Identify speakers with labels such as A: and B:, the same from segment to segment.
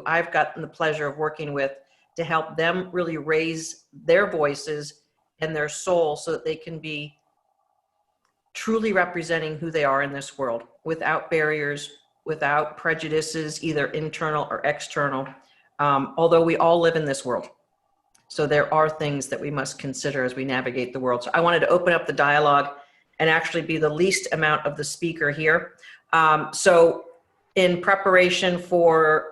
A: I've gotten the pleasure of working with to help them really raise their voices and their soul so that they can be truly representing who they are in this world without barriers, without prejudices, either internal or external, although we all live in this world. So there are things that we must consider as we navigate the world. So I wanted to open up the dialogue and actually be the least amount of the speaker here. So in preparation for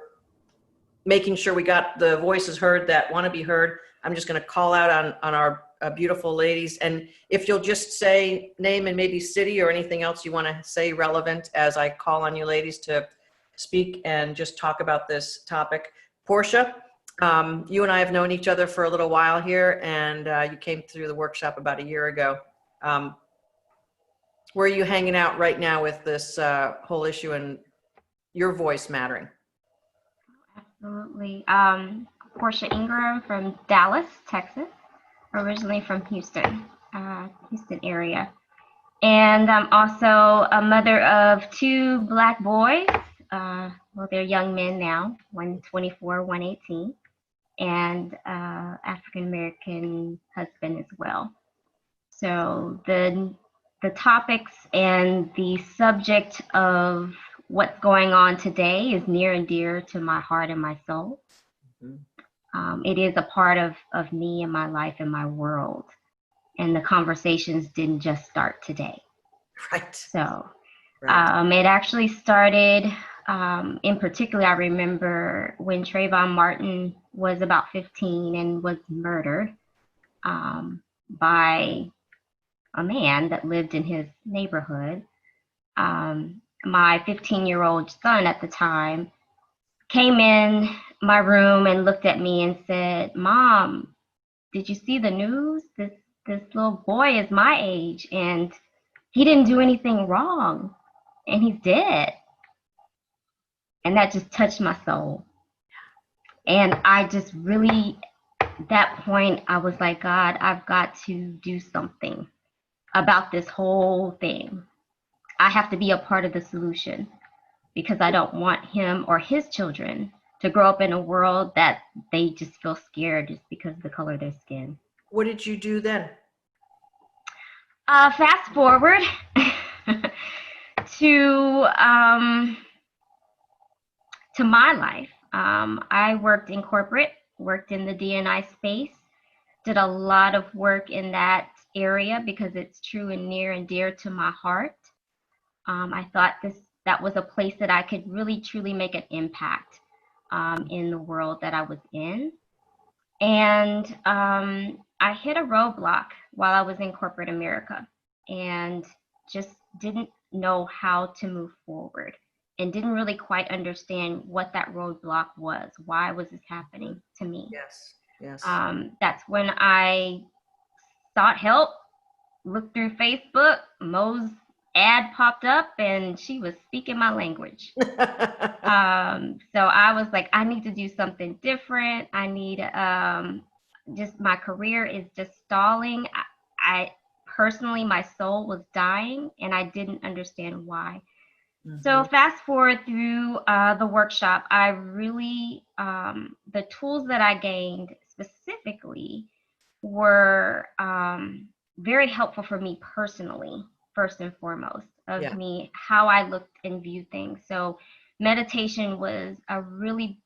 A: making sure we got the voices heard that want to be heard, I'm just going to call out on our beautiful ladies. And if you'll just say name and maybe city or anything else you want to say relevant as I call on you ladies to speak and just talk about this topic. Portia, you and I have known each other for a little while here, and you came through the workshop about a year ago. Where are you hanging out right now with this whole issue and your voice mattering?
B: Absolutely. Portia Ingram from Dallas, Texas, originally from Houston area. And I'm also a mother of 2 Black boys. Well, they're young men now, one 24, one 18, and African-American husband as well. So the topics and the subject of what's going on today is near and dear to my heart and my soul. Mm-hmm. It is a part of me and my life and my world. And the conversations didn't just start today.
A: Right.
B: So it actually started, in particular, I remember when Trayvon Martin was about 15 and was murdered by a man that lived in his neighborhood. My 15-year-old son at the time came in my room and looked at me and said, "Mom, did you see the news? This little boy is my age and he didn't do anything wrong and he's dead." And that just touched my soul. And I just really, that point, I was like, God, I've got to do something about this whole thing. I have to be a part of the solution because I don't want him or his children to grow up in a world that they just feel scared just because of the color of their skin.
A: What did you do then?
B: Fast forward to my life. I worked in corporate, worked in the D&I space, did a lot of work in that area because it's true and near and dear to my heart. I thought that was a place that I could really truly make an impact in the world that I was in. And I hit a roadblock while I was in corporate America and just didn't know how to move forward and didn't really quite understand what that roadblock was. Why was this happening to me?
A: Yes, yes.
B: That's when I sought help, looked through Facebook, Mo's ad popped up and she was speaking my language. So I was like, I need to do something different. I need just my career is just stalling. I personally, my soul was dying and I didn't understand why. Mm-hmm. So fast forward through the workshop, I really, the tools that I gained specifically were very helpful for me personally, first and foremost, of me, how I looked and viewed things. So meditation was a really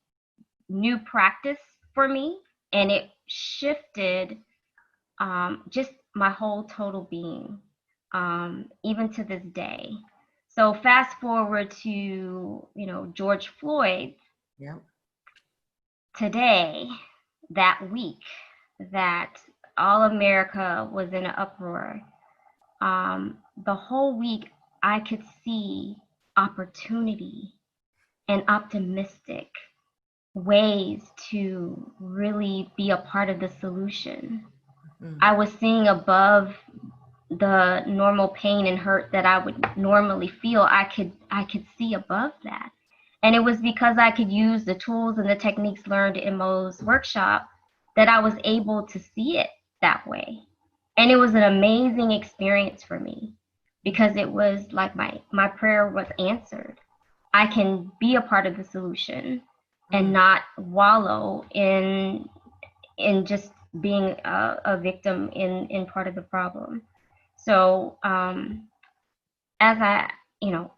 B: new practice for me, and it shifted just my whole total being, even to this day. So fast forward to, George Floyd.
A: Yeah.
B: Today, that week, that all America was in an uproar. The whole week, I could see opportunity and optimistic ways to really be a part of the solution. Mm-hmm. I was seeing above the normal pain and hurt that I would normally feel. I could see above that. And it was because I could use the tools and the techniques learned in Mo's workshop that I was able to see it that way. And it was an amazing experience for me because it was like my prayer was answered. I can be a part of the solution. and not wallow in just being a victim in part of the problem. So as I, you know,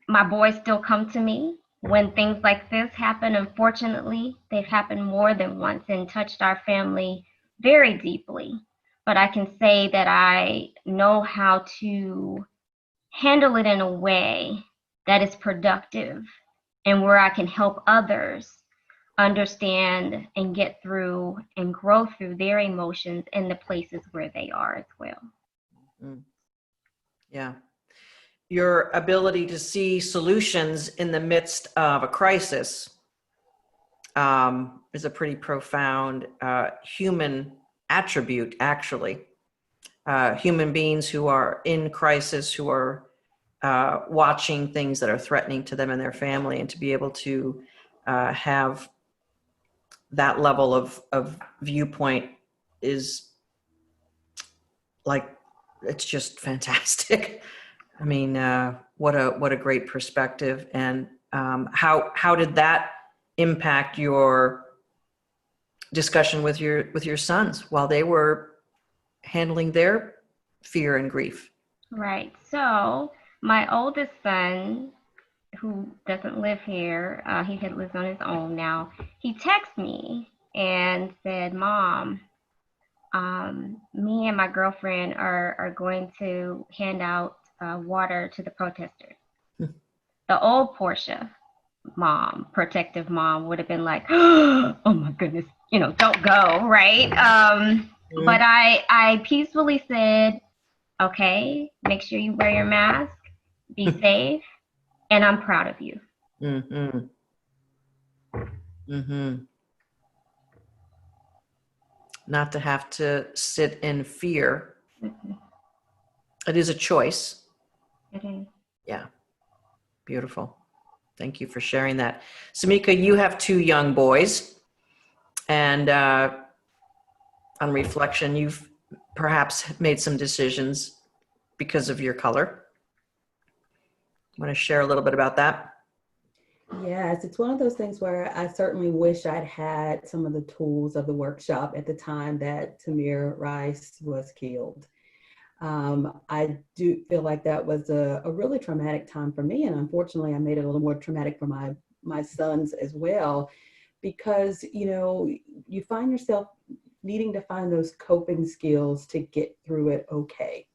B: my boys still come to me when things like this happen. Unfortunately, they've happened more than once and touched our family very deeply. But I can say that I know how to handle it in a way that is productive and where I can help others understand and get through and grow through their emotions in the places where they are as well.
A: Mm. Yeah. Your ability to see solutions in the midst of a crisis is a pretty profound human attribute, actually. Human beings who are in crisis, who are watching things that are threatening to them and their family, and to be able to have that level of viewpoint is like, it's just fantastic. I mean, what a great perspective. And how did that impact your discussion with your sons while they were handling their fear and grief?
B: Right. So my oldest son, who doesn't live here, he lives on his own now. He texted me and said, "Mom, me and my girlfriend are going to hand out water to the protesters." The old Portia mom, protective mom, would have been like, "Oh my goodness, don't go," right? But I peacefully said, "Okay, make sure you wear your mask, be safe, and I'm proud of you."
A: Mm-hmm. Mm-hmm. Not to have to sit in fear.
B: Mm-hmm.
A: It is a choice.
B: It is.
A: Yeah. Beautiful. Thank you for sharing that. Samika, you have two young boys, and on reflection, you've perhaps made some decisions because of your color. Want to share a little bit about that?
C: Yes, it's one of those things where I certainly wish I'd had some of the tools of the workshop at the time that Tamir Rice was killed. I do feel like that was a really traumatic time for me, and unfortunately, I made it a little more traumatic for my sons as well, because you find yourself needing to find those coping skills to get through it. Okay,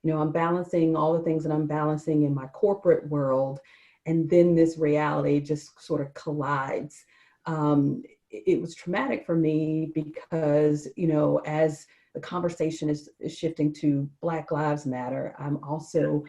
C: I'm balancing all the things that I'm balancing in my corporate world, and then this reality just sort of collides. It was traumatic for me because, as the conversation is shifting to Black Lives Matter, I'm also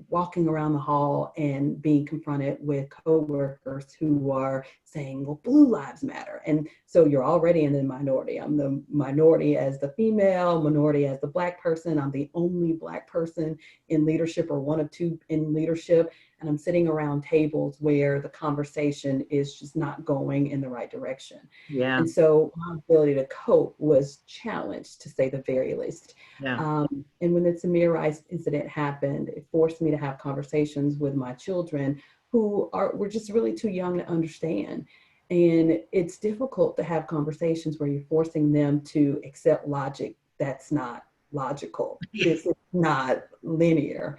C: walking around the hall and being confronted with coworkers who are saying, well, Blue Lives Matter. And so you're already in the minority. I'm the minority as the female, minority as the Black person. I'm the only Black person in leadership, or one of two in leadership. And I'm sitting around tables where the conversation is just not going in the right direction.
A: Yeah.
C: And so my ability to cope was challenged, to say the very least.
A: Yeah.
C: And when the Tamir Rice incident happened, it forced me to have conversations with my children who were just really too young to understand. And it's difficult to have conversations where you're forcing them to accept logic that's not logical. This is not linear.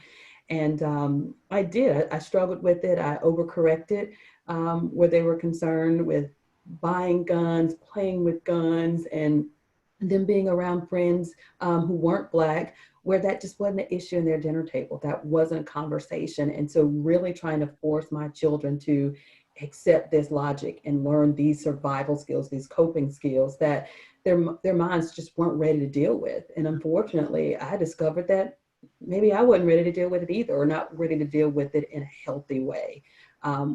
C: And I struggled with it. I overcorrected where they were concerned with buying guns, playing with guns, and them being around friends who weren't Black, where that just wasn't an issue in their dinner table. That wasn't a conversation. And so really trying to force my children to accept this logic and learn these survival skills, these coping skills that their minds just weren't ready to deal with. And unfortunately, I discovered that maybe I wasn't ready to deal with it either, or not ready to deal with it in a healthy way.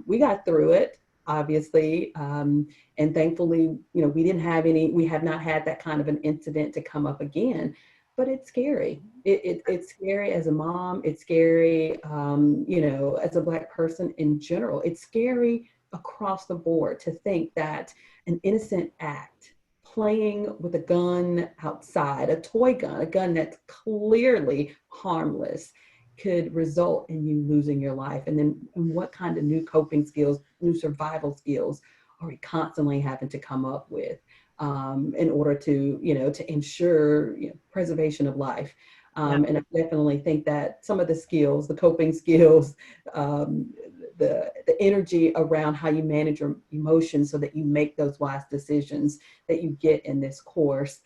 C: We got through it, obviously. And thankfully, we have not had that kind of an incident to come up again, but it's scary. It's scary as a mom. It's scary, as a Black person in general. It's scary across the board to think that an innocent act, playing with a gun outside, a toy gun, a gun that's clearly harmless, could result in you losing your life. And then what kind of new coping skills, new survival skills are we constantly having to come up with in order to, to ensure, preservation of life? And I definitely think that some of the skills, the coping skills, the energy around how you manage your emotions so that you make those wise decisions that you get in this course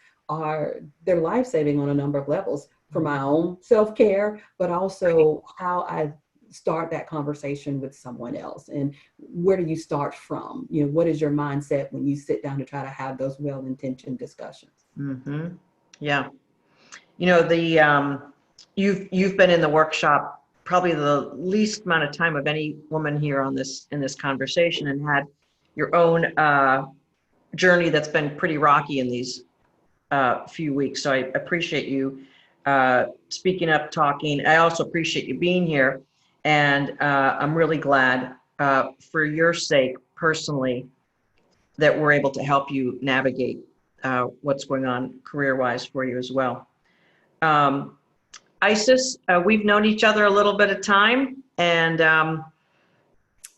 C: they're life-saving on a number of levels for my own self-care, but also how I start that conversation with someone else. And where do you start from? What is your mindset when you sit down to try to have those well-intentioned discussions?
A: Mm-hmm. Yeah. You've been in the workshop probably the least amount of time of any woman here in this conversation, and had your own journey that's been pretty rocky in these few weeks. So I appreciate you speaking up, talking. I also appreciate you being here, and I'm really glad for your sake personally that we're able to help you navigate what's going on career-wise for you as well. Isis, we've known each other a little bit of time, and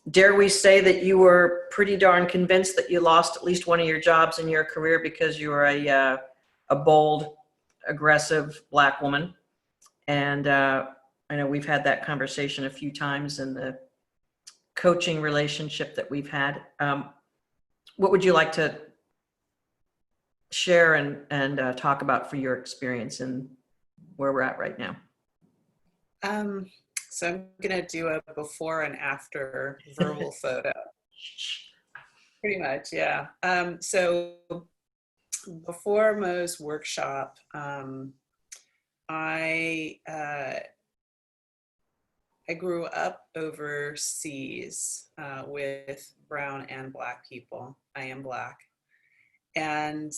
A: dare we say that you were pretty darn convinced that you lost at least one of your jobs in your career because you were a bold, aggressive Black woman. And I know we've had that conversation a few times in the coaching relationship that we've had. What would you like to share and talk about for your experience and where we're at right now?
D: So I'm gonna do a before and after verbal photo. Pretty much, yeah. So before Mo's workshop, I grew up overseas with brown and Black people. I am Black, and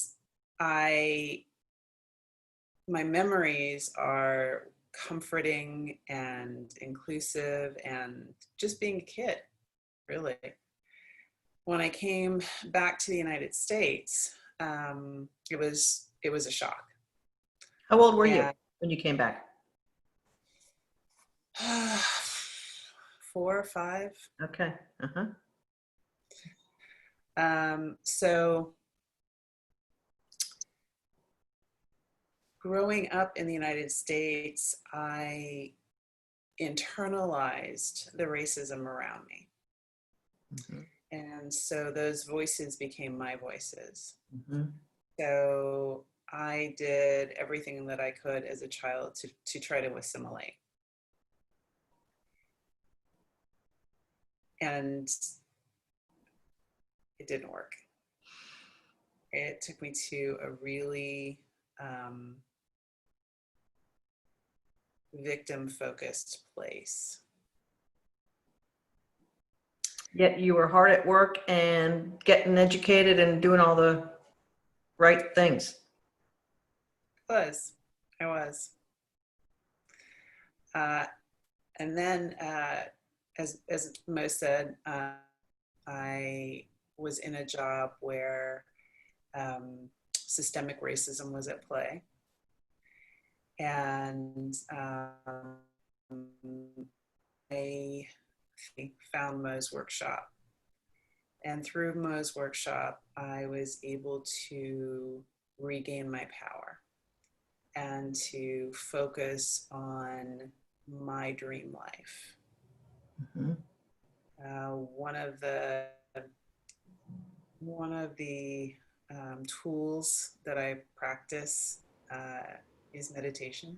D: my memories are comforting and inclusive and just being a kid, really. When I came back to the United States, it was a shock.
A: How old were you when you came back?
D: 4 or 5.
A: Okay. Uh-huh.
D: So growing up in the United States, I internalized the racism around me. Mm-hmm. And so those voices became my voices. Mm-hmm. So I did everything that I could as a child to try to assimilate. And it didn't work. It took me to a really victim-focused place.
A: Yet you were hard at work and getting educated and doing all the right things.
D: I was. And then, as Mo said, I was in a job where systemic racism was at play. And I found Mo's workshop. And through Mo's workshop, I was able to regain my power and to focus on my dream life. Mm-hmm. One of the tools that I practice is meditation.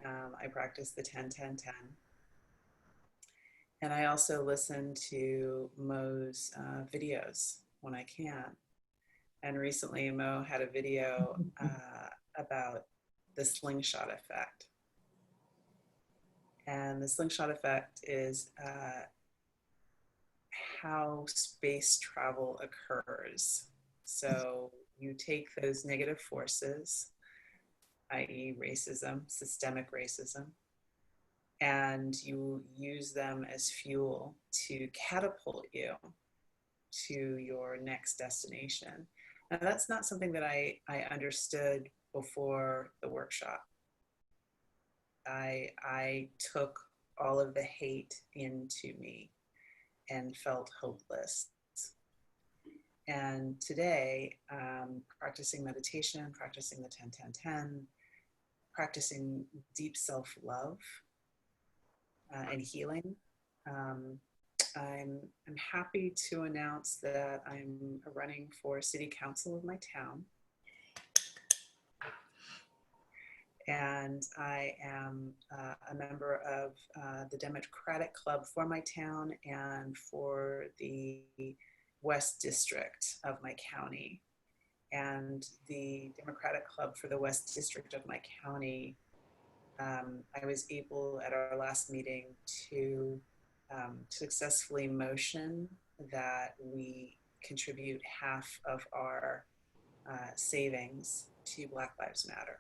D: I practice the 10-10-10. And I also listen to Mo's videos when I can. And recently Mo had a video about the slingshot effect. And the slingshot effect is how space travel occurs. So you take those negative forces, i.e. racism, systemic racism, and you use them as fuel to catapult you to your next destination. Now, that's not something that I understood before the workshop. I took all of the hate into me and felt hopeless. And today, practicing meditation, practicing the 10-10-10, practicing deep self-love and healing. I'm happy to announce that I'm running for city council of my town. And I am a member of the Democratic Club for my town and for the West District of my county. And the Democratic Club for the West District of my county, I was able at our last meeting to successfully motion that we contribute half of our savings to Black Lives Matter.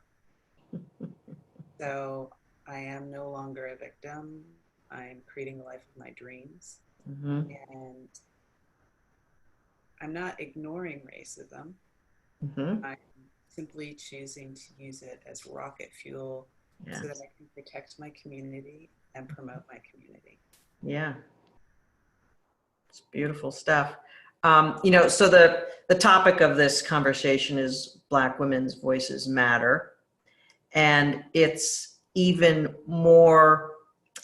D: So I am no longer a victim. I'm creating the life of my dreams.
A: Mm-hmm.
D: And I'm not ignoring racism.
A: Mm-hmm.
D: I'm simply choosing to use it as rocket fuel so that I can protect my community and promote my community.
A: Yeah. It's beautiful stuff. So the topic of this conversation is Black women's voices matter. And it's even more,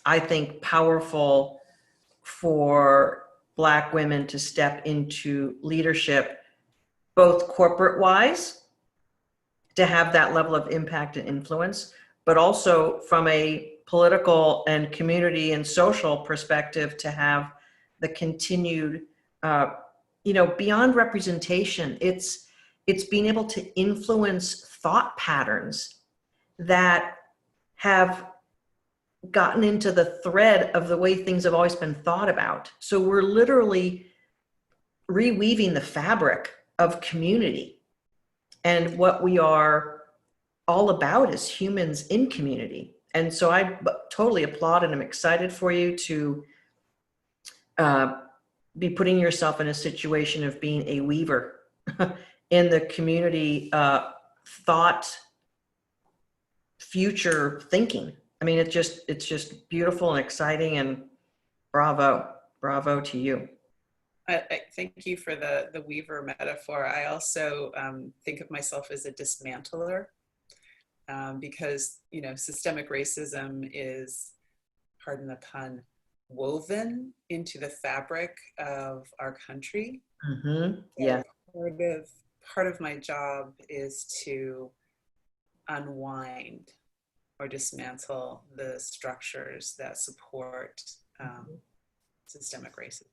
A: I think, powerful for Black women to step into leadership, both corporate-wise, to have that level of impact and influence, but also from a political and community and social perspective to have the continued, beyond representation, it's being able to influence thought patterns that have gotten into the thread of the way things have always been thought about. So we're literally reweaving the fabric of community and what we are all about as humans in community. And so I totally applaud and I'm excited for you to be putting yourself in a situation of being a weaver in the community thought, future thinking. I mean, it's just beautiful and exciting, and bravo to you.
D: I thank you for the weaver metaphor. I also think of myself as a dismantler because, systemic racism is, pardon the pun, woven into the fabric of our country.
A: Mm-hmm. Yeah.
D: Part of my job is to unwind or dismantle the structures that support systemic racism.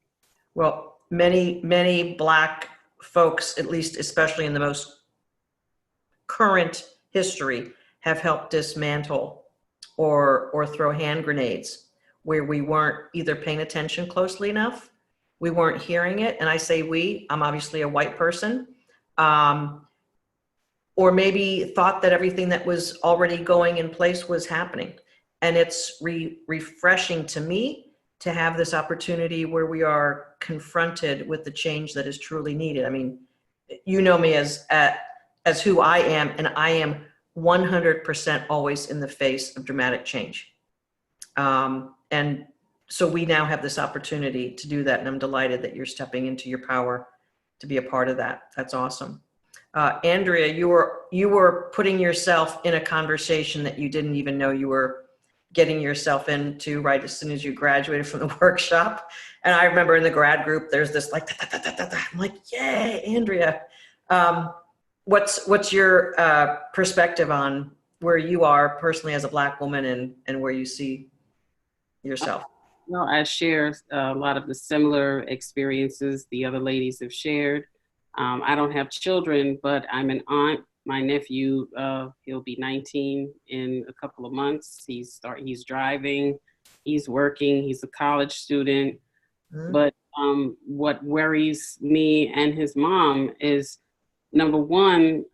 A: Well, many Black folks, at least especially in the most current history, have helped dismantle or throw hand grenades where we weren't either paying attention closely enough, we weren't hearing it. And I say we, I'm obviously a white person, or maybe thought that everything that was already going in place was happening. And it's refreshing to me to have this opportunity where we are confronted with the change that is truly needed. I mean, you know me as who I am, and I am 100% always in the face of dramatic change. And so we now have this opportunity to do that, and I'm delighted that you're stepping into your power to be a part of that. That's awesome. Andrea, you were putting yourself in a conversation that you didn't even know you were getting yourself into right as soon as you graduated from the workshop. And I remember in the grad group, there's this like, I'm like, yay, Andrea. What's your perspective on where you are personally as a Black woman and where you see yourself?
E: Well, I share a lot of the similar experiences the other ladies have shared. I don't have children, but I'm an aunt. My nephew, he'll be 19 in a couple of months. He's driving, he's working, he's a college student. Mm-hmm. But what worries me and his mom is, number one,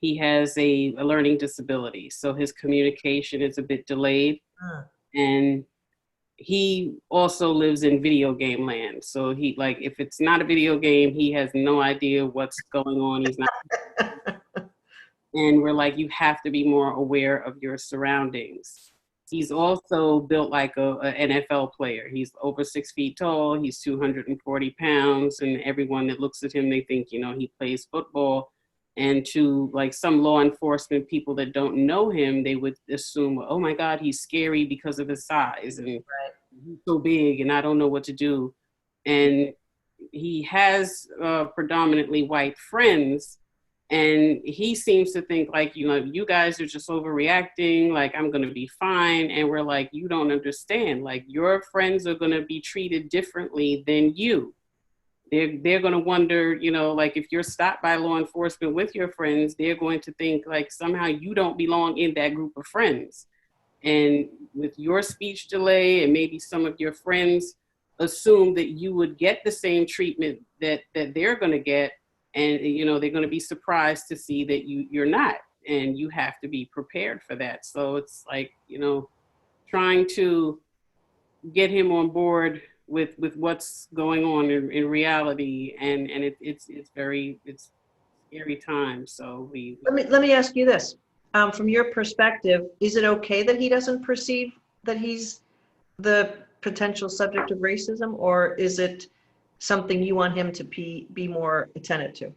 E: he has a learning disability. So his communication is a bit delayed. And he also lives in video game land. So he, like, if it's not a video game, he has no idea what's going on. He's not. And we're like, you have to be more aware of your surroundings. He's also built like a NFL player. He's over 6 feet tall. He's 240 pounds. And everyone that looks at him, they think, he plays football. And to like some law enforcement people that don't know him, they would assume, oh my God, he's scary because of his size and he's so big and I don't know what to do. And he has predominantly white friends. And he seems to think like, you guys are just overreacting, like I'm going to be fine. And we're like, you don't understand. Like your friends are going to be treated differently than you. They're going to wonder, like if you're stopped by law enforcement with your friends, they're going to think like somehow you don't belong in that group of friends. And with your speech delay and maybe some of your friends assume that you would get the same treatment that they're going to get. And, they're going to be surprised to see that you're not, and you have to be prepared for that. So it's like, trying to get him on board with what's going on in reality. And it's scary time. So
A: Let me ask you this. From your perspective, is it okay that he doesn't perceive that he's the potential subject of racism, or is it something you want him to be more attentive to?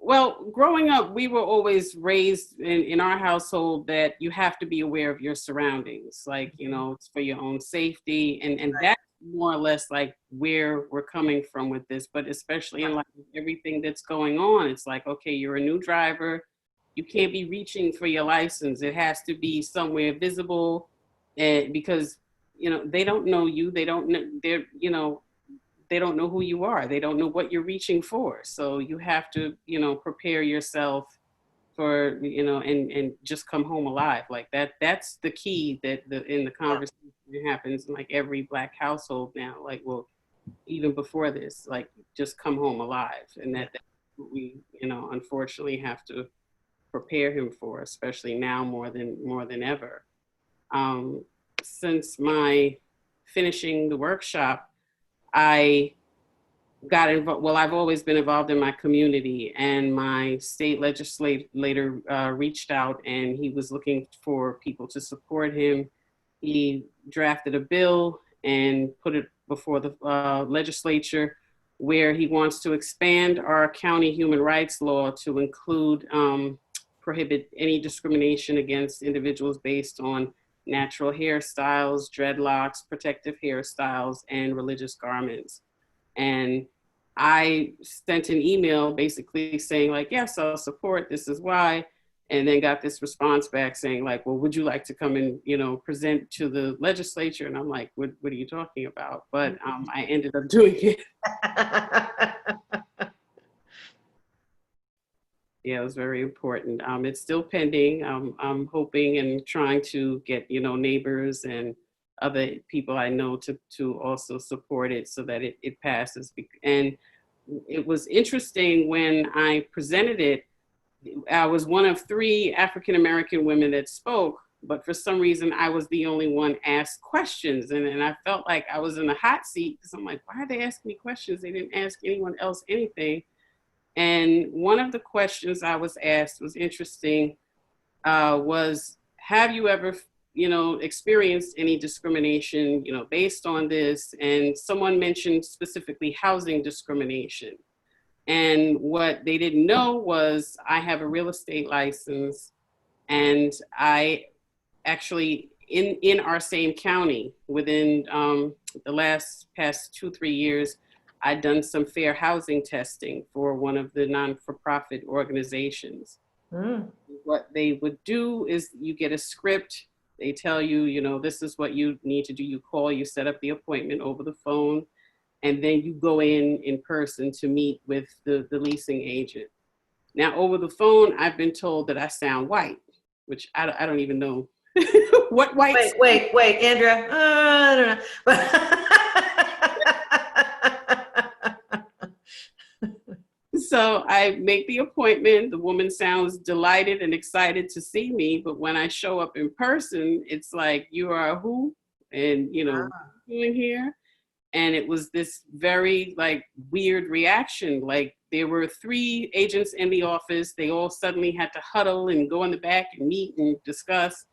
E: Well, growing up, we were always raised in our household that you have to be aware of your surroundings. Like, it's for your own safety. And that's more or less like where we're coming from with this. But especially in like everything that's going on, it's like, okay, you're a new driver. You can't be reaching for your license. It has to be somewhere visible because, they don't know you. They don't know, they don't know who you are. They don't know what you're reaching for. So you have to, prepare yourself for, and just come home alive. Like that's the key that in the conversation happens in like every Black household now. Like, well, even before this, like just come home alive. And that's what we, unfortunately have to prepare him for, especially now more than ever. Since my finishing the workshop, I got involved. Well, I've always been involved in my community, and my state legislator reached out and he was looking for people to support him. He drafted a bill and put it before the legislature where he wants to expand our county human rights law to include prohibit any discrimination against individuals based on natural hairstyles, dreadlocks, protective hairstyles, and religious garments. And I sent an email basically saying like, yes, I'll support, this is why. And then got this response back saying like, well, would you like to come and, present to the legislature? And I'm like, what are you talking about? But I ended up doing it. Yeah, it was very important. It's still pending. I'm hoping and trying to get, neighbors and other people I know to also support it so that it passes. And it was interesting when I presented it, I was one of 3 African-American women that spoke, but for some reason I was the only one asked questions. And I felt like I was in a hot seat because I'm like, why are they asking me questions? They didn't ask anyone else anything. And one of the questions I was asked was interesting, was, have you ever, experienced any discrimination, based on this? And someone mentioned specifically housing discrimination. And what they didn't know was I have a real estate license, and I actually, in our same county, within the past 2-3 years, I'd done some fair housing testing for one of the non-for-profit organizations. What they would do is you get a script. They tell you, this is what you need to do. You call, you set up the appointment over the phone, and then you go in person to meet with the leasing agent. Now, over the phone, I've been told that I sound white, which I don't even know what white.
A: Wait, Andrea. I don't know.
E: So I make the appointment. The woman sounds delighted and excited to see me. But when I show up in person, it's like, you are who? And, what are you doing here? And it was this very like weird reaction. Like there were 3 agents in the office. They all suddenly had to huddle and go in the back and meet and discuss.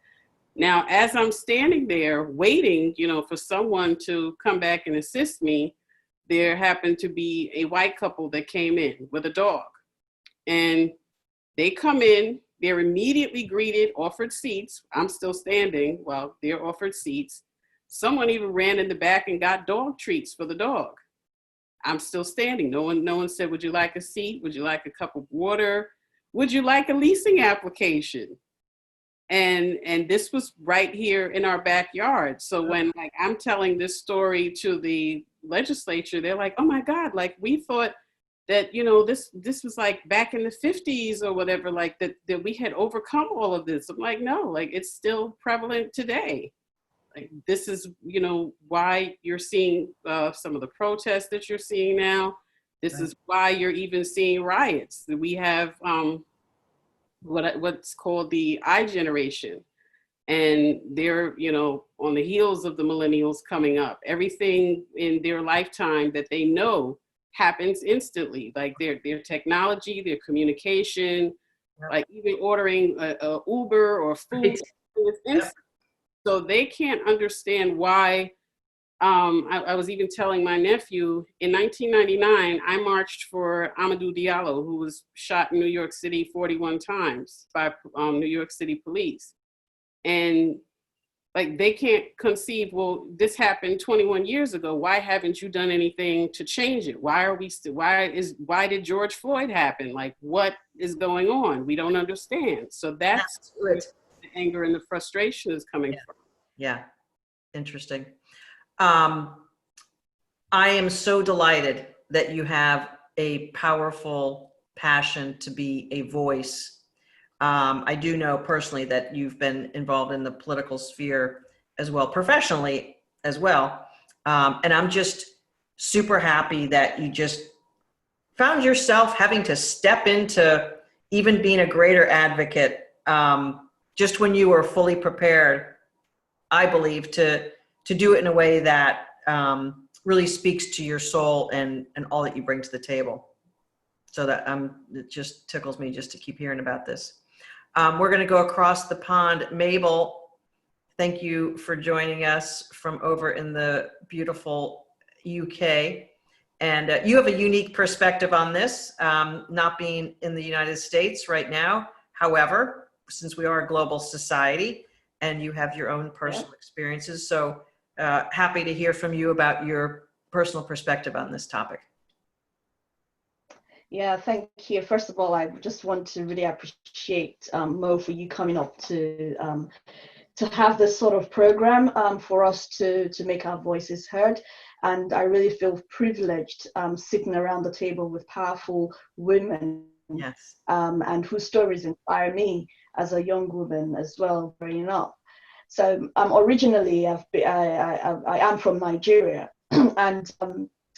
E: Now, as I'm standing there waiting, for someone to come back and assist me, there happened to be a white couple that came in with a dog. And they come in, they're immediately greeted, offered seats. I'm still standing while they're offered seats. Someone even ran in the back and got dog treats for the dog. I'm still standing. No one said, would you like a seat? Would you like a cup of water? Would you like a leasing application? And this was right here in our backyard. So when I'm telling this story to the legislature, they're like, oh my God, we thought that, this was back in the 50s or whatever, that we had overcome all of this. I'm like, no, it's still prevalent today. This is, why you're seeing some of the protests that you're seeing now. This is why you're even seeing riots. We have what's called the I generation. And they're, on the heels of the millennials coming up. Everything in their lifetime that they know happens instantly, their technology, their communication, even ordering a Uber or food. Right. So they can't understand why. I was even telling my nephew, in 1999, I marched for Amadou Diallo, who was shot in New York City 41 times by New York City police. And they can't conceive, well, this happened 21 years ago. Why haven't you done anything to change it? Why why did George Floyd happen? What is going on? We don't understand. So that's where the anger and the frustration is coming from.
A: Yeah, interesting. I am so delighted that you have a powerful passion to be a voice. I do know personally that you've been involved in the political sphere as well, professionally as well. And I'm just super happy that you just found yourself having to step into even being a greater advocate just when you were fully prepared, I believe, to do it in a way that really speaks to your soul and all that you bring to the table. So that it just tickles me just to keep hearing about this. We're going to go across the pond. Mabel, thank you for joining us from over in the beautiful UK. And you have a unique perspective on this, not being in the United States right now. However, since we are a global society and you have your own personal experiences, so happy to hear from you about your personal perspective on this topic.
F: Yeah, thank you. First of all, I just want to really appreciate Mo for you coming up to have this sort of program for us to make our voices heard. And I really feel privileged sitting around the table with powerful women,
A: yes,
F: and whose stories inspire me as a young woman as well, growing up. So originally, I am from Nigeria, and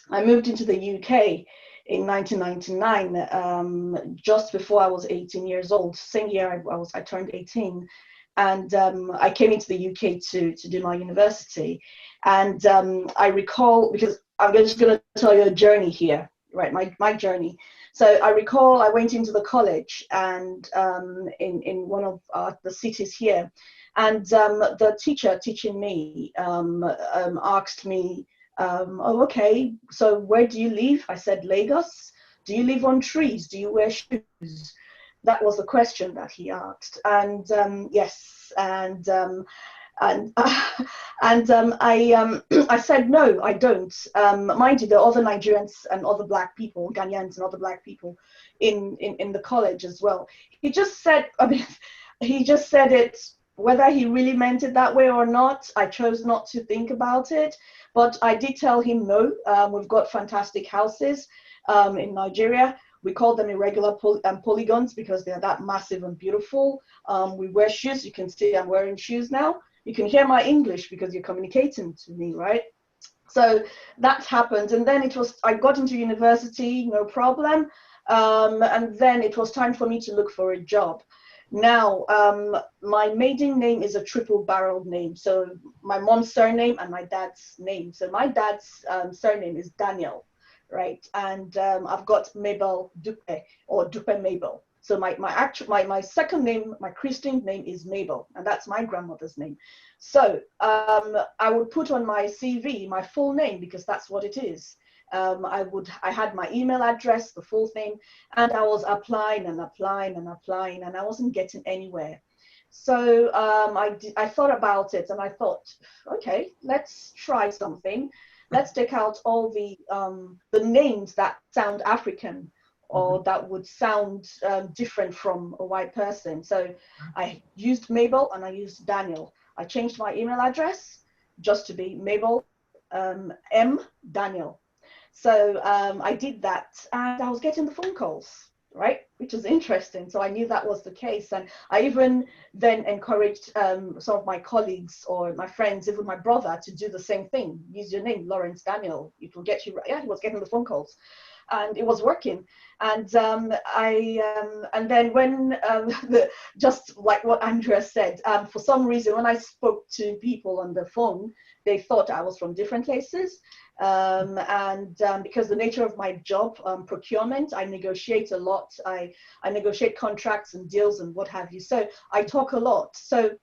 F: I moved into the UK in 1999, just before I was 18 years old. Same year I turned 18, and I came into the UK to do my university. And I recall, because I'm just going to tell you a journey here, right? My journey. So I recall I went into the college and in one of the cities here, and the teacher teaching me asked me, oh, okay, so where do you live? I said, Lagos. Do you live on trees? Do you wear shoes? That was the question that he asked. And yes, and I said, no, I don't. Mind you, there are other Nigerians and other Black people, Ghanaians and other Black people in the college as well. He just said, he just said it, whether he really meant it that way or not, I chose not to think about it. But I did tell him, no, we've got fantastic houses in Nigeria. We call them irregular polygons because they're that massive and beautiful. We wear shoes. You can see I'm wearing shoes now. You can hear my English because you're communicating to me, right? So that happened. And then I got into university, no problem. And then it was time for me to look for a job. Now, my maiden name is a triple-barreled name. So my mom's surname and my dad's name. So my dad's surname is Daniel. right? And I've got Mabel Dupe, or Dupe Mabel. So my second name, my Christian name is Mabel, and that's my grandmother's name. So I would put on my CV my full name, because that's what it is. I had my email address, the full thing, and I was applying and applying and applying, and I wasn't getting anywhere. So I thought about it, and I thought, okay, let's try something. Let's take out all the names that sound African, or that would sound different from a white person. So I used Mabel and I used Daniel. I changed my email address just to be Mabel M. Daniel. So I did that, and I was getting the phone calls, right? Which was interesting. So I knew that was the case. And I even then encouraged some of my colleagues or my friends, even my brother, to do the same thing. Use your name, Lawrence Daniel. It will get you right. Yeah, he was getting the phone calls, and it was working. And and then when just like what Andrea said, for some reason, when I spoke to people on the phone, they thought I was from different places. Because the nature of my job, procurement, I negotiate a lot. I negotiate contracts and deals and what have you. So I talk a lot. So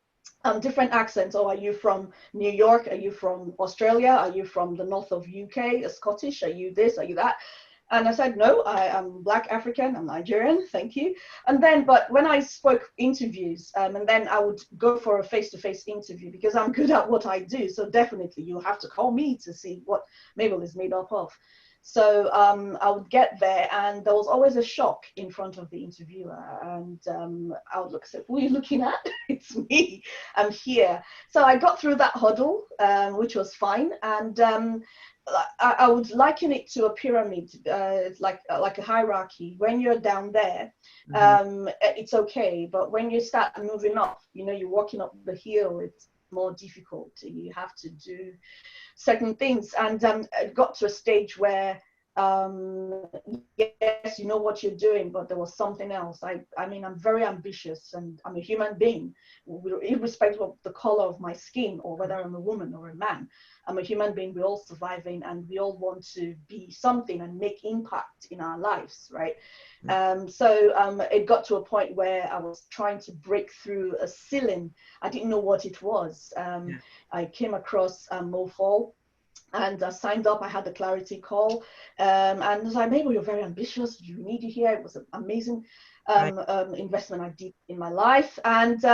F: different accents. Oh, are you from New York? Are you from Australia? Are you from the north of UK? Scottish? Are you this? Are you that? And I said, no, I am Black African, I'm Nigerian, thank you. And then, but when I spoke interviews, and then I would go for a face-to-face interview, because I'm good at what I do. So definitely you have to call me to see what Mabel is made up of. So I would get there, and there was always a shock in front of the interviewer. And I would look, say, who are you looking at? It's me, I'm here. So I got through that hurdle, which was fine. And I would liken it to a pyramid. It's like a hierarchy. When you're down there, it's okay. But when you start moving up, you know, you're walking up the hill, it's more difficult. You have to do certain things. And it got to a stage where, yes, you know what you're doing, but there was something else. I mean, I'm very ambitious, and I'm a human being, irrespective of the color of my skin, or whether I'm a woman or a man. I'm a human being. We're all surviving, and we all want to be something and make impact in our lives, right? So it got to a point where I was trying to break through a ceiling. I didn't know what it was. I came across Mo Faul, and I signed up. I had the clarity call, and I was like, Mabel, you're very ambitious. You need you here. It was an amazing investment I did in my life, and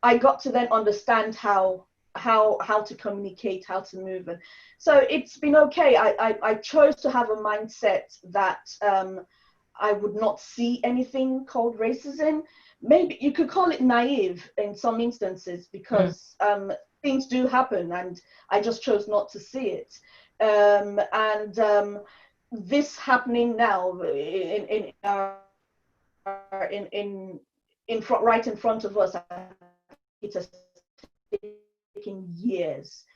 F: I got to then understand how to communicate, how to move. And so it's been okay. I chose to have a mindset that I would not see anything called racism. Maybe you could call it naive in some instances, because things do happen, and I just chose not to see it. This happening now right in front of us, it has taken years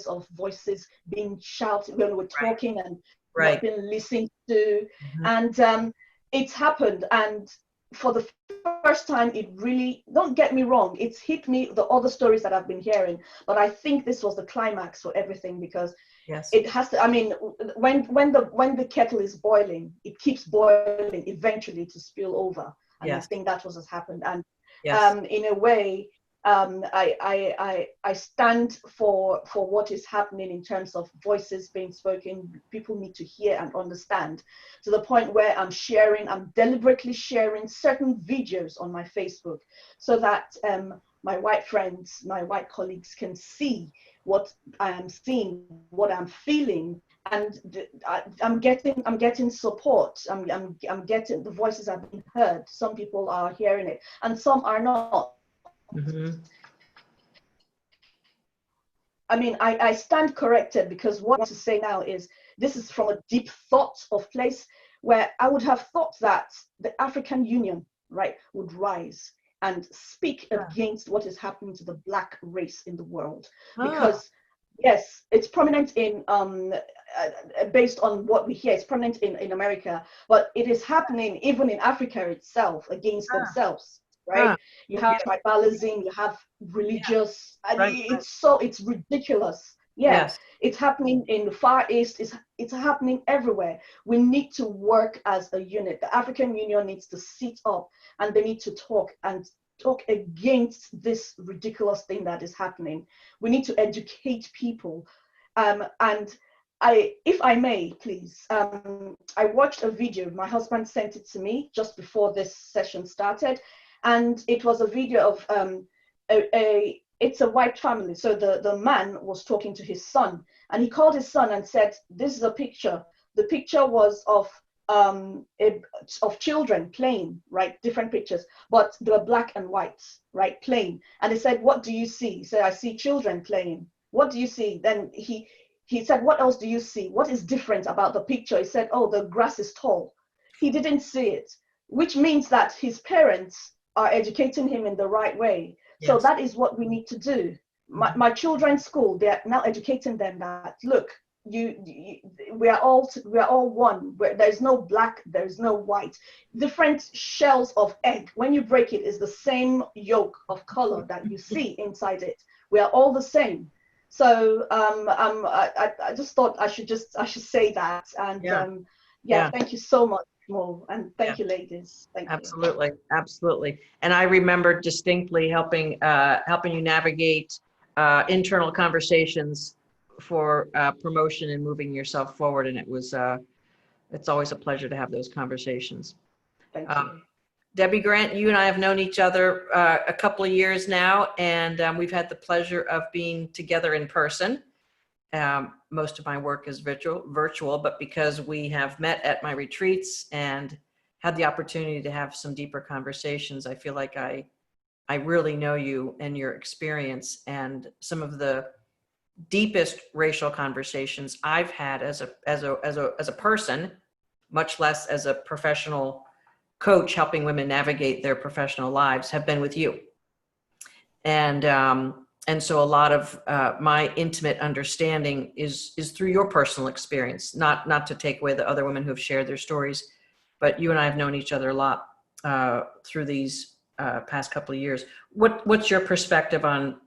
F: of voices being shouted when we're talking and not being listened to. And it's happened, and for the first time, it really, don't get me wrong, it's hit me, the other stories that I've been hearing, but I think this was the climax for everything, because it has to, I mean, when the kettle is boiling, it keeps boiling eventually to spill over. And I think that's what has happened. And in a way, I stand for what is happening in terms of voices being spoken. People need to hear and understand, to the point where I'm deliberately sharing certain videos on my Facebook, so that my white friends, my white colleagues can see what I am seeing, what I'm feeling. And I'm getting support. I'm getting, the voices are being heard. Some people are hearing it, and some are not. I mean, I stand corrected, because what I want to say now is, this is from a deep thought of place, where I would have thought that the African Union, right, would rise and speak against what is happening to the Black race in the world. Because yes, it's prominent in, based on what we hear, it's prominent in America, but it is happening even in Africa itself, against themselves, right? You have tribalism, you have religious, it's ridiculous Yeah,
A: Yes.
F: it's happening in the Far East. It's happening everywhere. We need to work as a unit. The African Union needs to sit up and they need to talk against this ridiculous thing that is happening. We need to educate people. And if I may, please, I watched a video. My husband sent it to me just before this session started, and it was a video of it's a white family. So the man was talking to his son, and he called his son and said, "This is a picture." The picture was of children playing, right? Different pictures, but they were black and white, right? Playing. And they said, "What do you see?" He said, "I see children playing." "What do you see?" Then he said, "What else do you see? What is different about the picture?" He said, "Oh, the grass is tall." He didn't see it, which means that his parents are educating him in the right way.
A: Yes.
F: So that is what we need to do. My children's school, they're now educating them that, look, we are all one. There's no black, there's no white. Different shells of egg, when you break it, is the same yolk of color that you see inside it. We are all the same. So I just thought I should say that. And
A: Yeah.
F: Thank you so much, Mo, and thank
A: Yeah.
F: you, ladies. Thank you.
A: Absolutely, absolutely. And I remember distinctly helping you navigate internal conversations for promotion and moving yourself forward. And it's always a pleasure to have those conversations.
F: Thank you.
A: Debbie Grant, you and I have known each other a couple of years now, and we've had the pleasure of being together in person. Most of my work is virtual, but because we have met at my retreats and had the opportunity to have some deeper conversations, I feel like I really know you and your experience, and some of the deepest racial conversations I've had as a person, much less as a professional coach helping women navigate their professional lives, have been with you. And so a lot of my intimate understanding is through your personal experience, not to take away the other women who have shared their stories, but you and I have known each other a lot through these past couple of years. What's your perspective on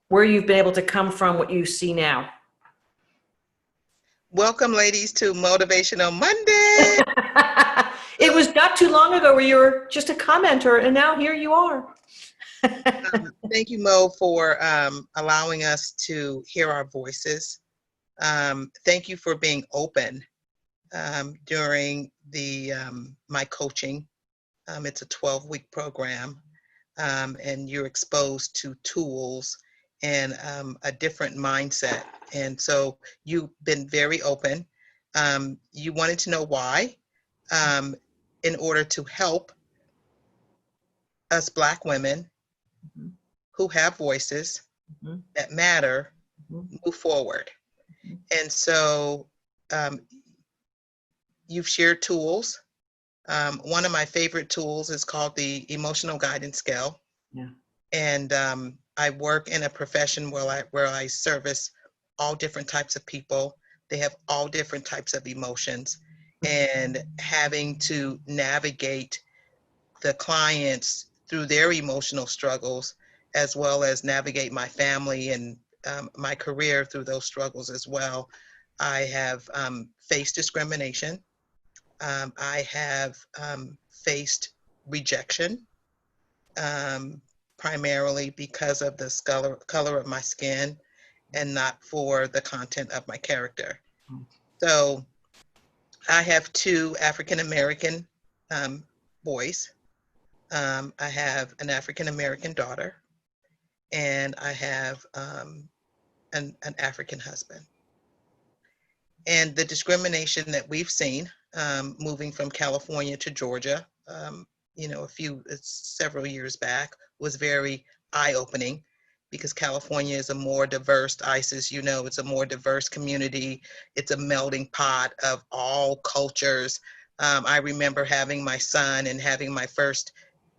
A: where you've been able to come from, what you see now?
G: Welcome, ladies, to Motivational Monday.
A: It was not too long ago where you were just a commenter, and now here you are.
G: Thank you, Mo, for allowing us to hear our voices. Thank you for being open during my coaching. It's a 12-week program, and you're exposed to tools and a different mindset. And so you've been very open. You wanted to know why, in order to help us Black women who have voices that matter move forward. And so you've shared tools. One of my favorite tools is called the Emotional Guidance Scale.
A: Yeah.
G: And I work in a profession where I service all different types of people. They have all different types of emotions, and having to navigate the clients through their emotional struggles, as well as navigate my family and my career through those struggles as well. I have faced discrimination. I have faced rejection, primarily because of the color of my skin and not for the content of my character. So I have two African-American boys. I have an African-American daughter, and I have an African husband. And the discrimination that we've seen moving from California to Georgia, several years back, was very eye-opening, because California is a more diverse, Isis, it's a more diverse community. It's a melting pot of all cultures. I remember having my son and having my first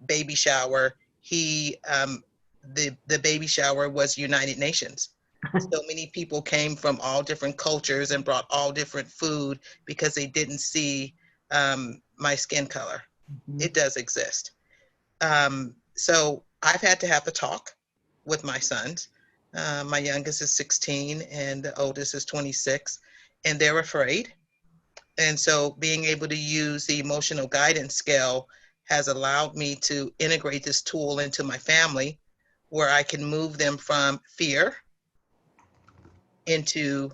G: baby shower. The baby shower was United Nations. So many people came from all different cultures and brought all different food because they didn't see my skin color. It does exist. So I've had to have a talk with my sons My youngest is 16 and the oldest is 26, and they're afraid. And so being able to use the emotional guidance scale has allowed me to integrate this tool into my family, where I can move them from fear into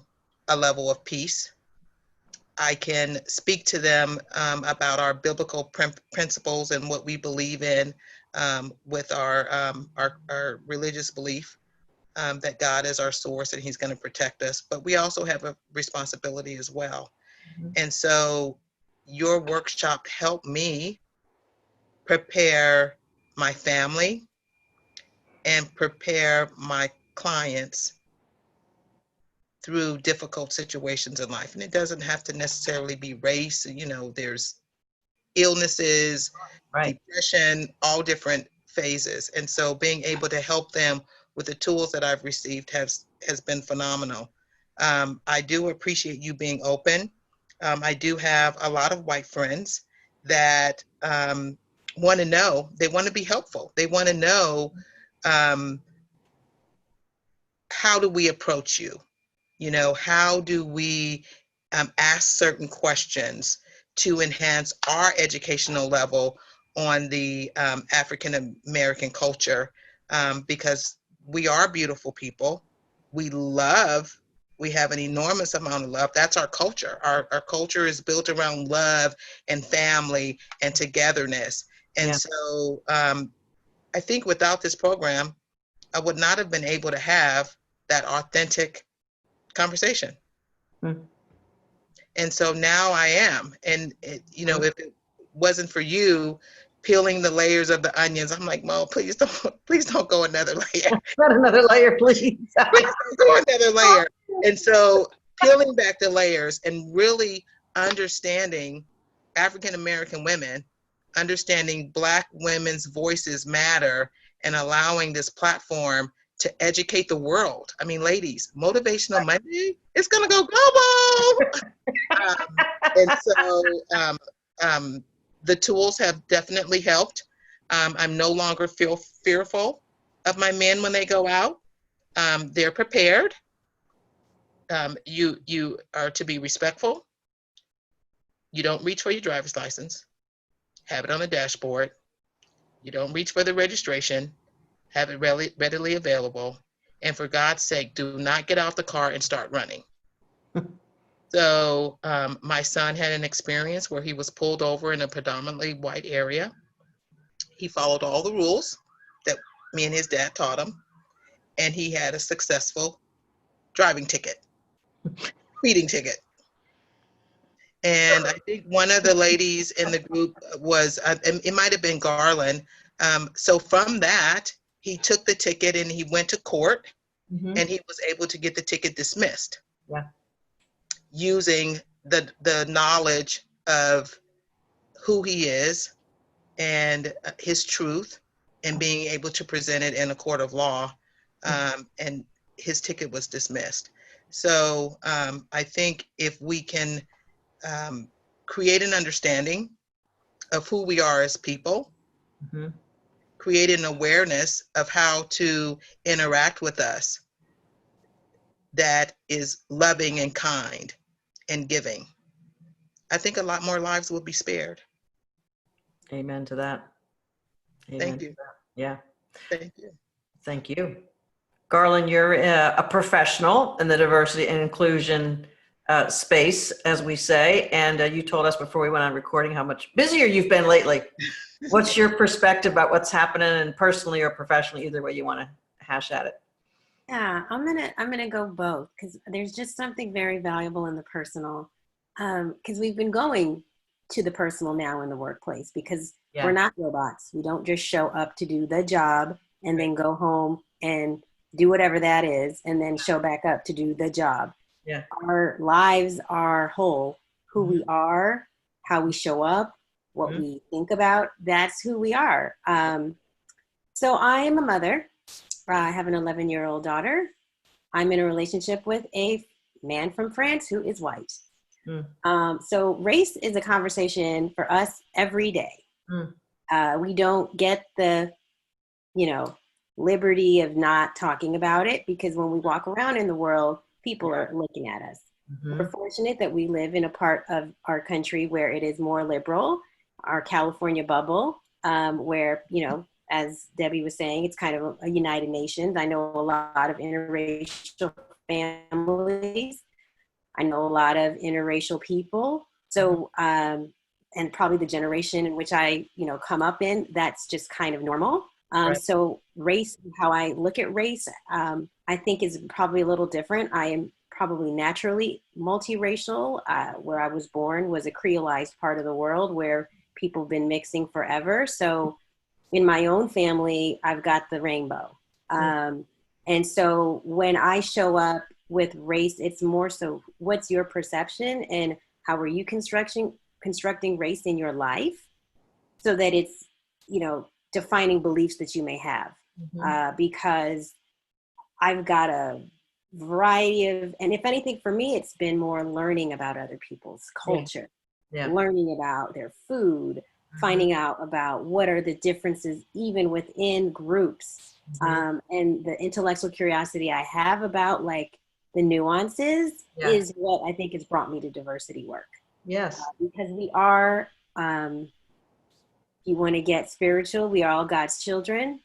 G: a level of peace. I can speak to them about our biblical principles and what we believe in, with our religious belief, that God is our source and He's going to protect us. But we also have a responsibility as well. And so your workshop helped me prepare my family and prepare my clients through difficult situations in life. And it doesn't have to necessarily be race. There's illnesses,
A: Right.
G: depression, all different phases. And so being able to help them with the tools that I've received has been phenomenal. I do appreciate you being open. I do have a lot of white friends that want to know, they want to be helpful. They want to know, how do we approach you? How do we ask certain questions to enhance our educational level on the African American culture? Because we are beautiful people. We have an enormous amount of love. That's our culture. Our culture is built around love and family and togetherness. And
A: Yeah.
G: so I think without this program, I would not have been able to have that authentic conversation. And so now I am. And if it wasn't for you peeling the layers of the onions, I'm like, Mo, please don't go another layer.
A: Not another layer, please.
G: Please don't go another layer. And so peeling back the layers and really understanding African American women, understanding Black women's voices matter, and allowing this platform to educate the world. I mean, ladies, Motivational Monday, it's gonna go global. And so the tools have definitely helped. I'm no longer fearful of my men when they go out. They're prepared. You are to be respectful. You don't reach for your driver's license. Have it on the dashboard. You don't reach for the registration. Have it readily available. And for God's sake, do not get out the car and start running. So my son had an experience where he was pulled over in a predominantly white area. He followed all the rules that me and his dad taught him, and he had a successful driving ticket, speeding ticket. And I think one of the ladies in the group was, it might have been Garland. So from that, he took the ticket and he went to court, and he was able to get the ticket dismissed.
A: Yeah.
G: Using the knowledge of who he is and his truth, and being able to present it in a court of law, and his ticket was dismissed. So I think if we can create an understanding of who we are as people, create an awareness of how to interact with us that is loving and kind and giving, I think a lot more lives will be spared.
A: Amen to that. Amen.
G: Thank you.
A: To that. Yeah.
G: Thank you.
A: Thank you. Garland, you're a professional in the diversity and inclusion space, as we say. And you told us before we went on recording how much busier you've been lately. What's your perspective about what's happening, and personally or professionally, either way you want to hash at it?
H: Yeah, I'm gonna go both, because there's just something very valuable in the personal, because we've been going to the personal now in the workplace, because we're not robots. We don't just show up to do the job and then go home and do whatever that is and then show back up to do the job.
A: Yeah.
H: Our lives are whole. Who we are, how we show up, what we think about, that's who we are. So I am a mother. I have an 11-year-old daughter. I'm in a relationship with a man from France who is white. So race is a conversation for us every day. We don't get the, liberty of not talking about it, because when we walk around in the world, people are looking at us.
A: Mm-hmm.
H: We're fortunate that we live in a part of our country where it is more liberal, our California bubble, where, as Debbie was saying, it's kind of a United Nations. I know a lot of interracial families. I know a lot of interracial people. So, and probably the generation in which I, come up in, that's just kind of normal.
A: Right.
H: So race, how I look at race, I think is probably a little different. I am probably naturally multiracial. Where I was born was a creolized part of the world where people have been mixing forever. So in my own family, I've got the rainbow. And so when I show up with race, it's more so what's your perception and how are you constructing race in your life so that it's, defining beliefs that you may have. Because I've got a variety of, and if anything for me, it's been more learning about other people's culture, learning about their food, finding out about what are the differences even within groups, and the intellectual curiosity I have about like the nuances is what I think has brought me to diversity work.
A: Yes.
H: Because we are, you want to get spiritual, we are all God's children.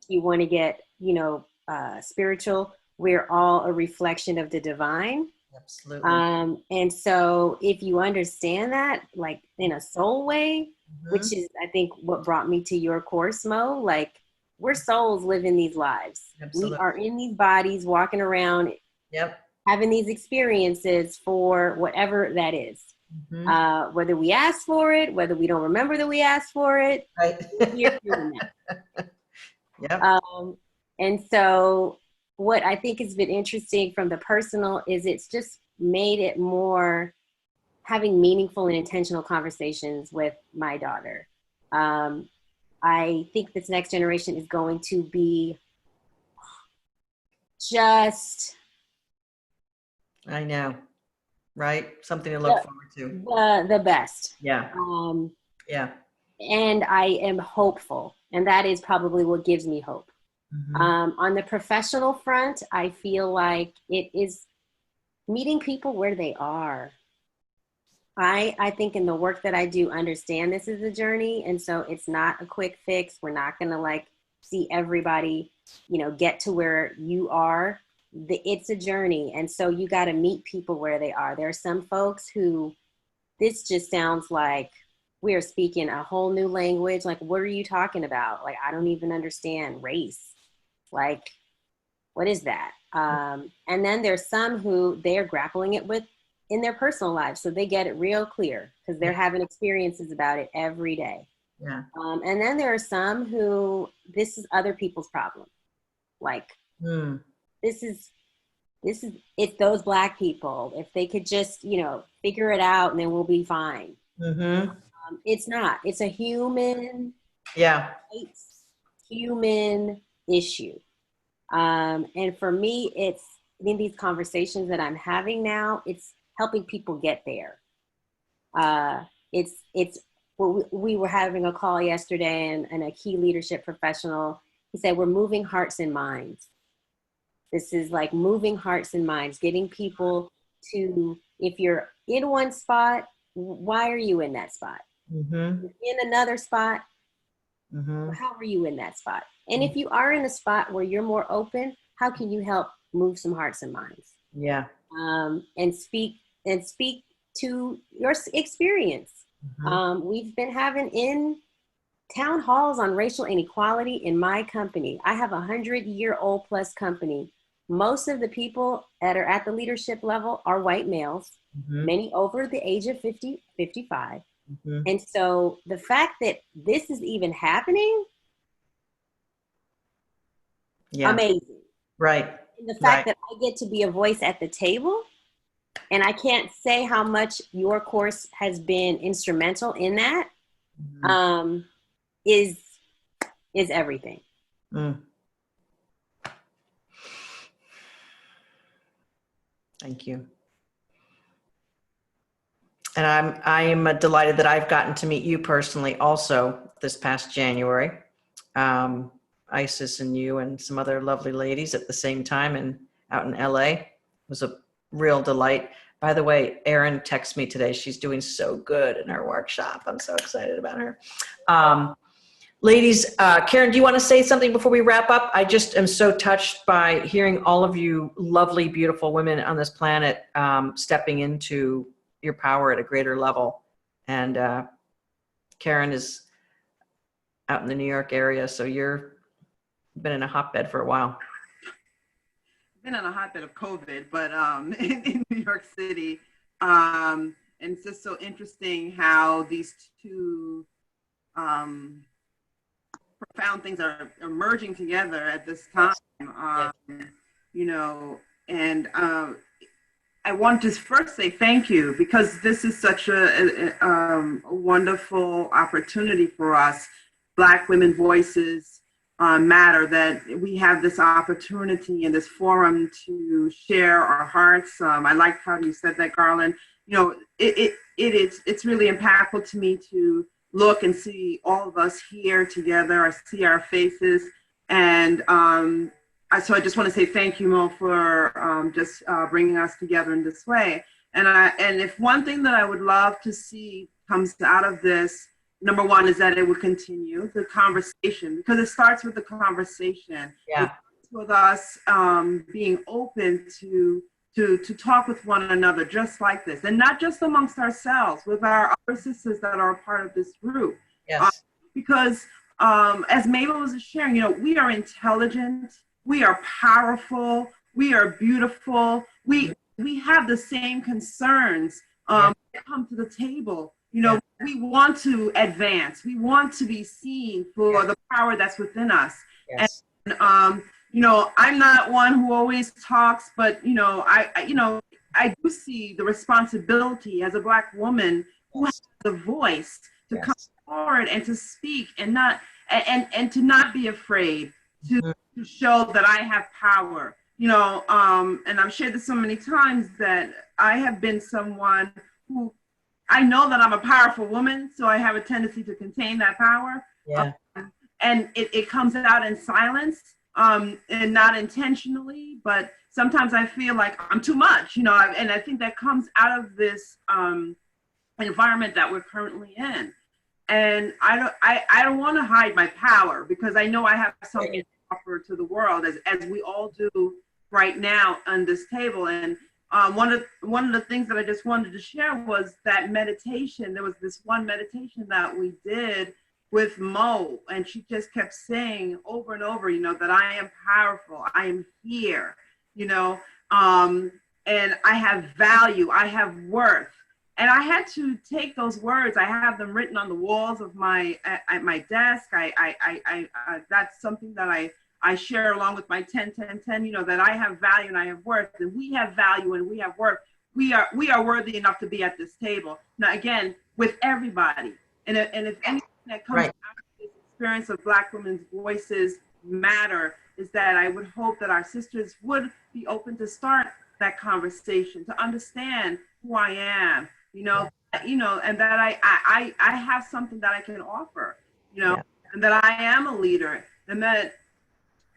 H: You want to get, spiritual, we're all a reflection of the divine.
A: Absolutely.
H: And so if you understand that, like in a soul way, which is, I think, what brought me to your course, Mo, like we're souls living these lives.
A: Absolutely.
H: We are in these bodies, walking around, having these experiences for whatever that is. Whether we ask for it, whether we don't remember that we asked for it,
A: right.
H: we're doing that. And so what I think has been interesting from the personal is it's just made it more having meaningful and intentional conversations with my daughter. I think this next generation is going to be just...
A: I know. Right? Something to look forward to.
H: The best.
A: Yeah.
H: And I am hopeful. And that is probably what gives me hope. On the professional front, I feel like it is meeting people where they are. I think in the work that I do, understand this is a journey. And so it's not a quick fix. We're not going to like see everybody, get to where you are. It's a journey. And so you got to meet people where they are. There are some folks who this just sounds like we are speaking a whole new language. Like, what are you talking about? Like, I don't even understand race. Like, what is that? And then there's some who they're grappling it with in their personal lives. So they get it real clear because they're having experiences about it every day. And then there are some who this is other people's problem. Like, this is it's those Black people. If they could just, figure it out and then we'll be fine. It's not. It's a human, human issue. And for me, it's in these conversations that I'm having now, it's helping people get there. It's we were having a call yesterday and a key leadership professional, he said, we're moving hearts and minds. This is like moving hearts and minds, getting people to, if you're in one spot, why are you in that spot? In another spot, how are you in that spot? And if you are in a spot where you're more open, how can you help move some hearts and minds? And speak to your experience. We've been having in town halls on racial inequality in my company. I have a 100-year-old plus company. Most of the people that are at the leadership level are white males, many over the age of 50, 55. And so the fact that this is even happening, amazing.
A: Right.
H: And the fact that I get to be a voice at the table, and I can't say how much your course has been instrumental in that, is everything.
A: Thank you. And I am delighted that I've gotten to meet you personally also this past January. Isis and you and some other lovely ladies at the same time and out in LA. It was a real delight. By the way, Erin texted me today. She's doing so good in her workshop. I'm so excited about her. Ladies, Karen, do you want to say something before we wrap up? I just am so touched by hearing all of you lovely, beautiful women on this planet stepping into your power at a greater level. And Karen is out in the New York area, so you're been in a hotbed for a while.
I: Been in a hotbed of COVID, but in New York City. And it's just so interesting how these two profound things are merging together at this time. You know, and I want to first say thank you, because this is such a wonderful opportunity for us, Black women voices matter, that we have this opportunity and this forum to share our hearts. I like how you said that, Garland. You know, it's really impactful to me to look and see all of us here together. I see our faces, and so I just want to say thank you, Mo, for just bringing us together in this way. And if one thing that I would love to see comes out of this, number one, is that it would continue the conversation, because it starts with the conversation.
A: Yeah.
I: It starts with us being open to talk with one another just like this, and not just amongst ourselves, with our other sisters that are a part of this group.
A: Yes.
I: Because as Mabel was sharing, you know, we are intelligent, we are powerful, we are beautiful, we have the same concerns that come to the table. You know, we want to advance, we want to be seen for the power that's within us.
A: Yes.
I: And you know, I'm not one who always talks, but you know, I do see the responsibility as a Black woman who has the voice to come forward and to speak, and not and to not be afraid to show that I have power. You know, and I've shared this so many times that I have been someone who, I know that I'm a powerful woman, so I have a tendency to contain that power.
A: Yeah.
I: And it comes out in silence, and not intentionally, but sometimes I feel like I'm too much, you know, and I think that comes out of this environment that we're currently in. And I don't want to hide my power, because I know I have something to offer to the world, as we all do right now on this table. And one of the things that I just wanted to share was that meditation. There was this one meditation that we did with Mo, and she just kept saying over and over, you know, that I am powerful, I am here, you know, and I have value, I have worth. And I had to take those words. I have them written on the walls of at my desk. That's something that I share along with my 10-10-10, you know, that I have value and I have worth, and we have value and we have worth. We are worthy enough to be at this table. Now, again, with everybody. And if anything that comes out of this experience of Black women's voices matter, is that I would hope that our sisters would be open to start that conversation, to understand who I am, you know, and that I have something that I can offer, you know, and that I am a leader, and that,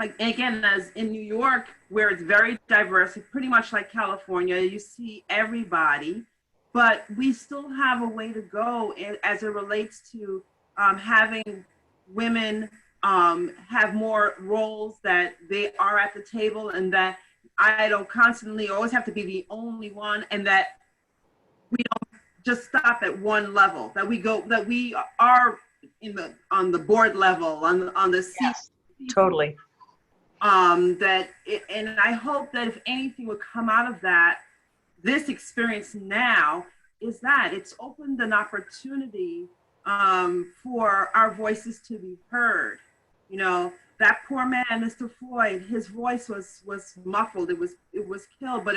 I: like, again, as in New York, where it's very diverse, pretty much like California, you see everybody, but we still have a way to go as it relates to having women have more roles, that they are at the table, and that I don't constantly always have to be the only one, and that we don't just stop at one level, that we are on the board level, on the seat.
A: Totally.
I: And I hope that if anything would come out of that, this experience now, is that it's opened an opportunity for our voices to be heard. You know, that poor man, Mr. Floyd, his voice was muffled. It was killed, but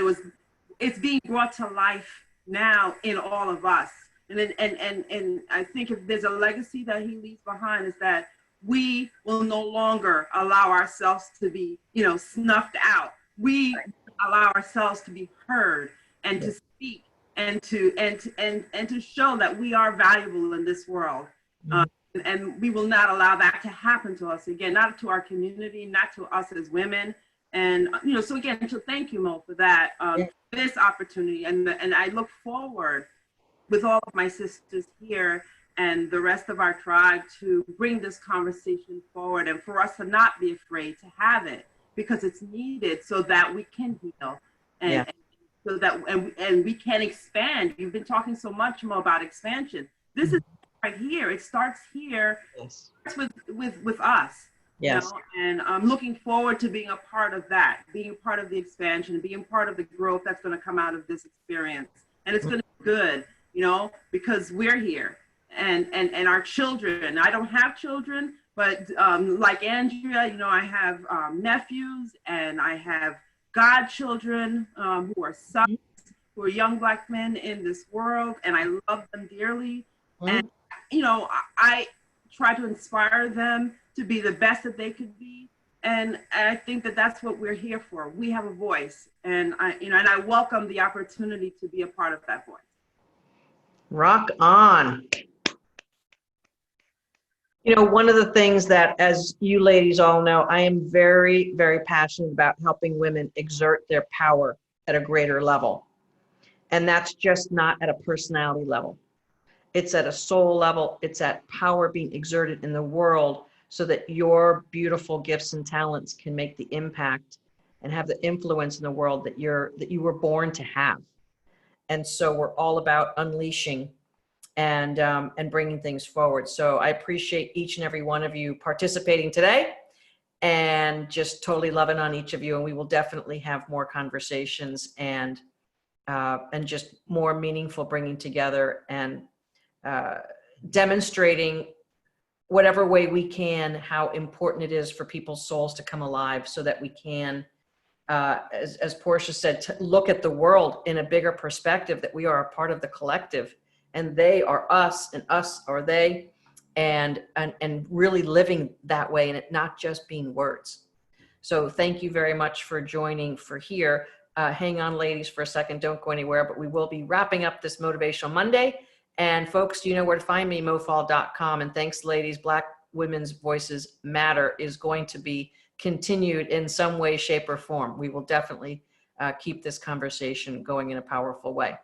I: it's being brought to life now in all of us. And I think if there's a legacy that he leaves behind, is that we will no longer allow ourselves to be, you know, snuffed out. We allow ourselves to be heard, and to speak, and to show that we are valuable in this world. and we will not allow that to happen to us again, not to our community, not to us as women. And, you know, so again, so thank you, Mo, for that, this opportunity. And I look forward with all of my sisters here and the rest of our tribe to bring this conversation forward and for us to not be afraid to have it, because it's needed so that we can heal and so that and we can expand. You've been talking so much more about expansion. This is right here. It starts here.
A: Yes.
I: It starts with us.
A: Yes.
I: You know? And I'm looking forward to being a part of that, being a part of the expansion, being part of the growth that's going to come out of this experience. And it's going to be good, you know, because we're here and our children. I don't have children, but like Andrea, you know, I have nephews and I have godchildren who are sons, who are young Black men in this world, and I love them dearly. And, you know, I try to inspire them to be the best that they could be. And I think that that's what we're here for. We have a voice, and I welcome the opportunity to be a part of that voice.
A: Rock on. You know, one of the things that, as you ladies all know, I am very, very passionate about helping women exert their power at a greater level. And that's just not at a personality level. It's at a soul level. It's at power being exerted in the world so that your beautiful gifts and talents can make the impact and have the influence in the world that you were born to have. And so we're all about unleashing and bringing things forward. So I appreciate each and every one of you participating today and just totally loving on each of you. And we will definitely have more conversations and just more meaningful bringing together and demonstrating whatever way we can how important it is for people's souls to come alive so that we can, as Portia said, to look at the world in a bigger perspective, that we are a part of the collective and they are us and us are they, and really living that way and it not just being words. So thank you very much for joining for here. Hang on, ladies, for a second. Don't go anywhere, but we will be wrapping up this Motivational Monday. And folks, you know where to find me, mofaul.com. And thanks, ladies. Black Women's Voices Matter is going to be continued in some way, shape, or form. We will definitely keep this conversation going in a powerful way.